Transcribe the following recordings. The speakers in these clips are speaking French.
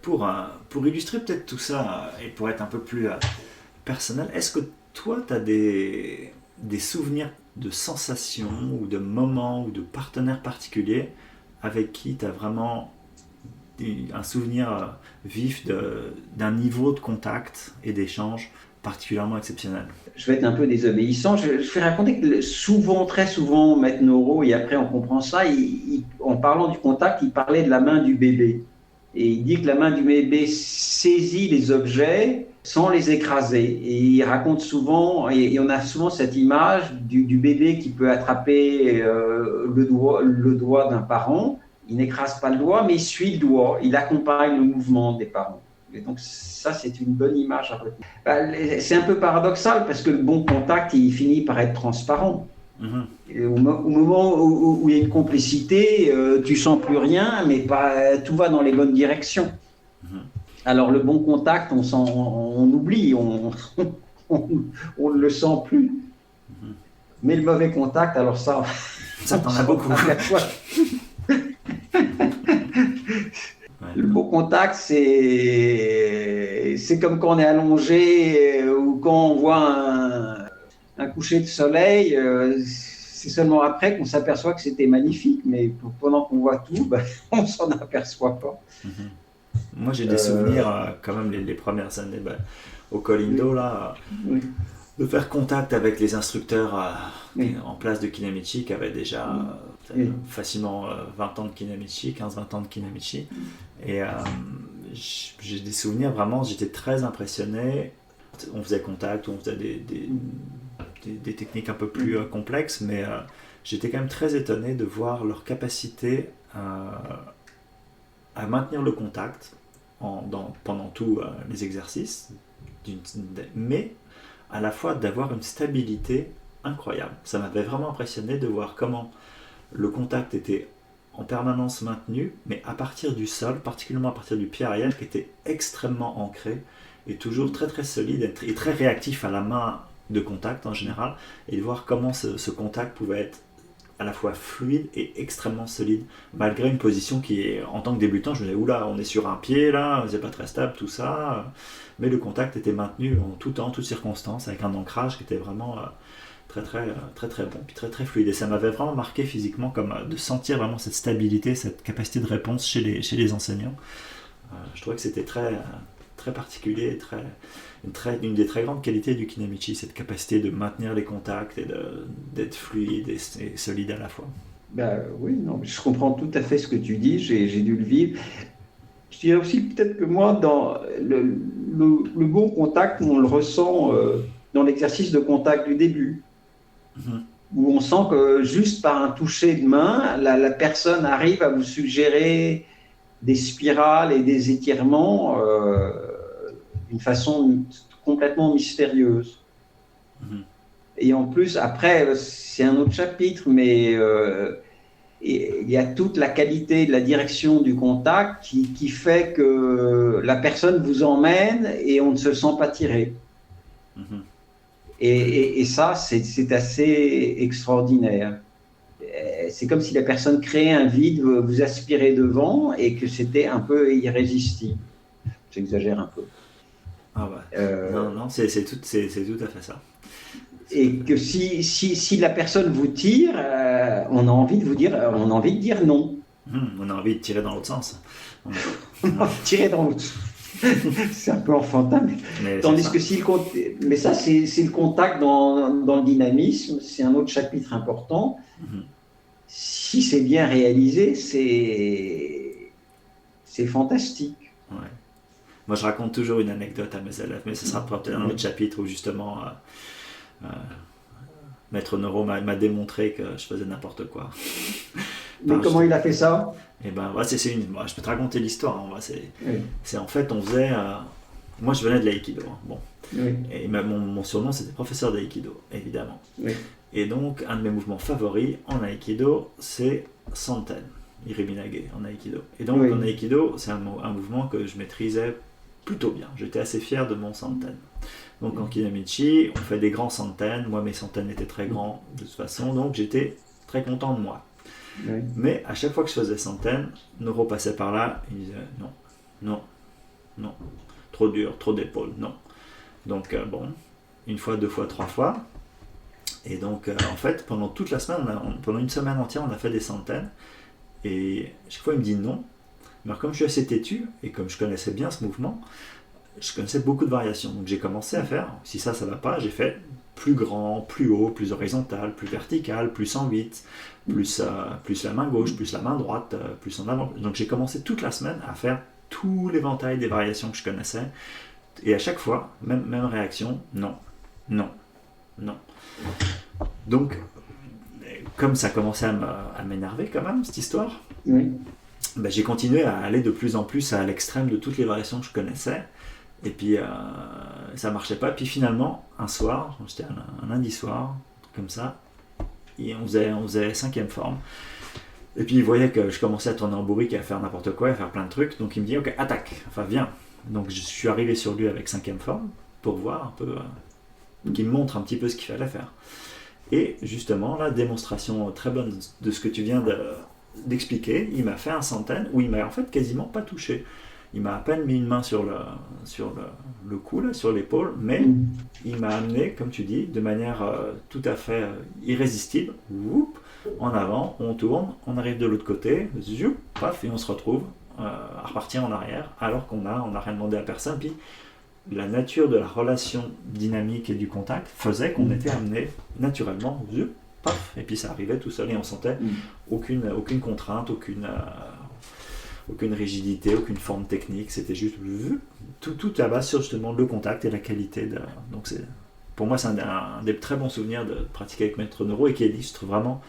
pour illustrer peut-être tout ça et pour être un peu plus personnel, est-ce que toi, tu as des souvenirs de sensations ou de moments ou de partenaires particuliers avec qui tu as vraiment un souvenir vif d'un niveau de contact et d'échange particulièrement exceptionnel? Je vais être un peu désobéissant. Je vais raconter que souvent, très souvent, Maître Noro, et après on comprend ça, en parlant du contact, il parlait de la main du bébé. Et il dit que la main du bébé saisit les objets sans les écraser. Et il raconte souvent, et on a souvent cette image du bébé qui peut attraper le doigt d'un parent. Il n'écrase pas le doigt, mais il suit le doigt. Il accompagne le mouvement des parents. Et donc ça, c'est une bonne image à retenir. C'est un peu paradoxal parce que le bon contact, il finit par être transparent. Et au moment où il y a une complicité, tu sens plus rien, mais tout va dans les bonnes directions. Alors le bon contact, on oublie, on ne le sent plus. Mais le mauvais contact, alors ça t'en a beaucoup. Le beau contact, c'est comme quand on est allongé ou quand on voit un coucher de soleil. C'est seulement après qu'on s'aperçoit que c'était magnifique, mais pendant qu'on voit tout, on s'en aperçoit pas. Moi, j'ai des souvenirs, quand même, les premières années au Colindo, là, de faire contact avec les instructeurs en place de Kinamichi qui avaient déjà facilement 20 ans de Kinamichi, 15-20 ans de Kinamichi. Et j'ai des souvenirs, vraiment, j'étais très impressionné. On faisait contact, on faisait des techniques un peu plus complexes, mais j'étais quand même très étonné de voir leur capacité à maintenir le contact pendant tous les exercices, mais à la fois d'avoir une stabilité incroyable. Ça m'avait vraiment impressionné de voir comment le contact était en permanence maintenu, mais à partir du sol, particulièrement à partir du pied arrière, qui était extrêmement ancré et toujours très très solide et très réactif à la main de contact en général, et de voir comment ce contact pouvait être à la fois fluide et extrêmement solide, malgré une position qui est, en tant que débutant, je me disais, oula, on est sur un pied là, c'est pas très stable tout ça, mais le contact était maintenu en tout temps, toutes circonstances, avec un ancrage qui était vraiment très bon, puis très très fluide, et ça m'avait vraiment marqué physiquement, comme de sentir vraiment cette stabilité, cette capacité de réponse chez les enseignants. Je trouvais que c'était très particulier, une des très grandes qualités du Kinamichi, cette capacité de maintenir les contacts et d'être fluide et solide à la fois. Oui, non, je comprends tout à fait ce que tu dis, j'ai dû le vivre. Je dirais aussi peut-être que moi, dans le bon contact, on le ressent dans l'exercice de contact du début, où on sent que juste par un toucher de main, la personne arrive à vous suggérer des spirales et des étirements d'une façon complètement mystérieuse. Et en plus, après, c'est un autre chapitre, mais il y a toute la qualité de la direction du contact qui fait que la personne vous emmène et on ne se sent pas tiré. Et ça, c'est assez extraordinaire. C'est comme si la personne créait un vide, vous aspirez devant, et que c'était un peu irrésistible. J'exagère un peu. Non, c'est tout à fait ça. Et que si la personne vous tire, on a envie de dire non. On a envie de tirer dans l'autre sens. On a envie de tirer dans l'autre sens. C'est un peu enfantin. Tandis que mais ça, c'est le contact dans le dynamisme, c'est un autre chapitre important. Si c'est bien réalisé, c'est fantastique. Ouais. Moi, je raconte toujours une anecdote à mes élèves, mais ce sera peut-être un autre chapitre où justement Maître Noro m'a démontré que je faisais n'importe quoi. Mais comment il a fait ça? Je peux te raconter l'histoire. C'est en fait, on faisait. Moi, je venais de l'aïkido. Bon. Oui. Et mon surnom, c'était professeur d'aïkido, évidemment. Oui. Et donc, un de mes mouvements favoris en aïkido, c'est Santen, Iriminage en aïkido. Et donc, en aïkido, c'est un mouvement que je maîtrisais plutôt bien. J'étais assez fier de mon Santen. Donc, en Kinamichi, on fait des grands Santen. Moi, mes Santen étaient très grands de toute façon, donc j'étais très content de moi. Oui. Mais à chaque fois que je faisais Santen, Noro passait par là, il disait non, non, non. Trop dur, trop d'épaules, non. Donc bon, une fois, deux fois, trois fois. Et donc en fait, pendant toute la semaine, pendant une semaine entière, on a fait des centaines. Et chaque fois, il me dit non. Mais comme je suis assez têtu, et comme je connaissais bien ce mouvement, je connaissais beaucoup de variations. Donc j'ai commencé à faire, si ça va pas, j'ai fait plus grand, plus haut, plus horizontal, plus vertical, plus en 8, plus la main gauche, plus la main droite, plus en avant. Donc j'ai commencé toute la semaine à faire tout l'éventail des variations que je connaissais. Et à chaque fois, même réaction, non, non, non. Donc, comme ça commençait à m'énerver quand même, cette histoire, Oui. Ben, j'ai continué à aller de plus en plus à l'extrême de toutes les variations que je connaissais. Et puis, ça marchait pas. Puis finalement, un soir, c'était un lundi soir, comme ça, et on faisait cinquième forme. Et puis il voyait que je commençais à tourner en bourrique et à faire n'importe quoi, à faire plein de trucs. Donc il me dit, ok, attaque, enfin viens. Donc je suis arrivé sur lui avec cinquième forme pour voir un peu, qu'il me montre un petit peu ce qu'il fallait faire. Et justement, la démonstration très bonne de ce que tu viens d'expliquer, il m'a fait un centaine où il m'a en fait quasiment pas touché. Il m'a à peine mis une main sur le cou, là, sur l'épaule, mais il m'a amené, comme tu dis, de manière tout à fait irrésistible, whoop, en avant, on tourne, on arrive de l'autre côté, zoup, paf, et on se retrouve à repartir en arrière, alors qu'on n'a rien demandé à personne. Puis la nature de la relation dynamique et du contact faisait qu'on était amené naturellement, zoup, paf, et puis ça arrivait tout seul et on sentait aucune contrainte, aucune rigidité, aucune forme technique, c'était juste tout à base sur justement le contact et la qualité de... Donc pour moi c'est un des très bons souvenirs de pratiquer avec Maître Neuro et qui illustre vraiment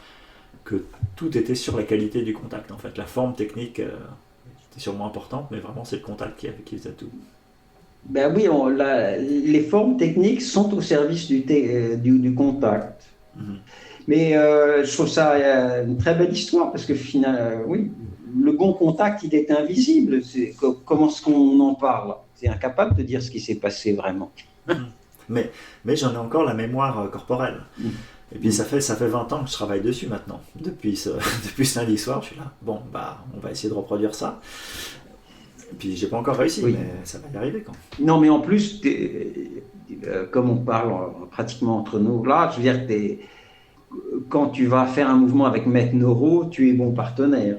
que tout était sur la qualité du contact en fait. La forme technique était sûrement importante, mais vraiment c'est le contact qui faisait tout. Ben oui, les formes techniques sont au service du contact. Mais je trouve ça une très belle histoire parce que finalement, oui, le bon contact, il est invisible. Comment est-ce qu'on en parle? C'est incapable de dire ce qui s'est passé vraiment. Mais j'en ai encore la mémoire corporelle. Et puis ça fait 20 ans que je travaille dessus maintenant. Depuis ce lundi soir, je suis là. Bon, bah, on va essayer de reproduire ça. Et puis j'ai pas encore réussi, mais ça va y arriver quand. Non, mais en plus, comme on parle pratiquement entre nous, là, je veux dire, quand tu vas faire un mouvement avec Maître Neuro, tu es bon partenaire.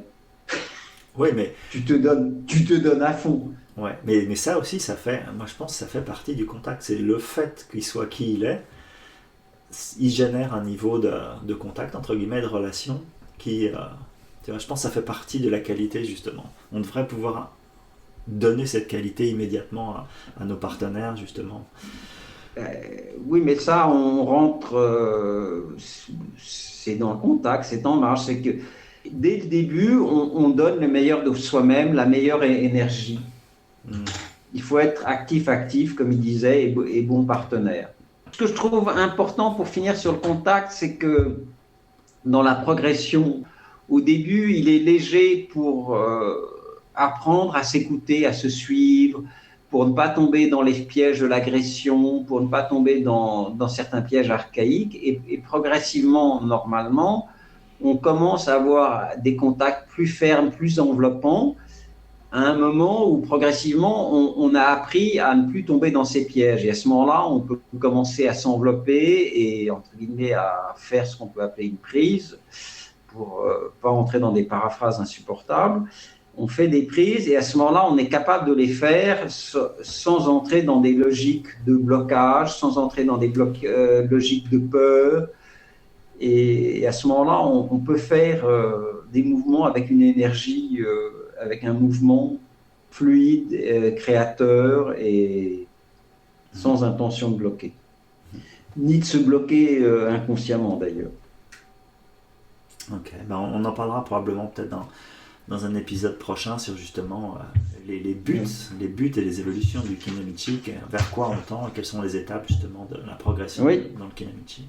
Oui, mais tu te donnes à fond. Ouais, mais ça aussi, moi je pense que ça fait partie du contact. C'est le fait qu'il soit qui il est, il génère un niveau de contact, entre guillemets, de relation, qui, tu vois, je pense que ça fait partie de la qualité, justement. On devrait pouvoir donner cette qualité immédiatement à nos partenaires, justement. Oui, mais ça, on rentre, c'est dans le contact, c'est en marche, c'est que dès le début, on donne le meilleur de soi-même, la meilleure énergie. Il faut être actif, comme il disait, et bon partenaire. Ce que je trouve important pour finir sur le contact, c'est que dans la progression, au début, il est léger pour apprendre à s'écouter, à se suivre, pour ne pas tomber dans les pièges de l'agression, pour ne pas tomber dans certains pièges archaïques. Et progressivement, normalement, on commence à avoir des contacts plus fermes, plus enveloppants, à un moment où progressivement, on a appris à ne plus tomber dans ces pièges. Et à ce moment-là, on peut commencer à s'envelopper et, entre guillemets, à faire ce qu'on peut appeler une prise, pour ne pas entrer dans des paraphrases insupportables. On fait des prises et à ce moment-là, on est capable de les faire sans entrer dans des logiques de blocage, sans entrer dans des logiques de peur. Et à ce moment-là, on peut faire des mouvements avec une énergie, avec un mouvement fluide, créateur et sans intention de bloquer. Ni de se bloquer inconsciemment d'ailleurs. Ok, ben on en parlera probablement peut-être dans un épisode prochain sur justement les buts et les évolutions du Kinamichi, vers quoi on tend et quelles sont les étapes justement de la progression dans le Kinamichi.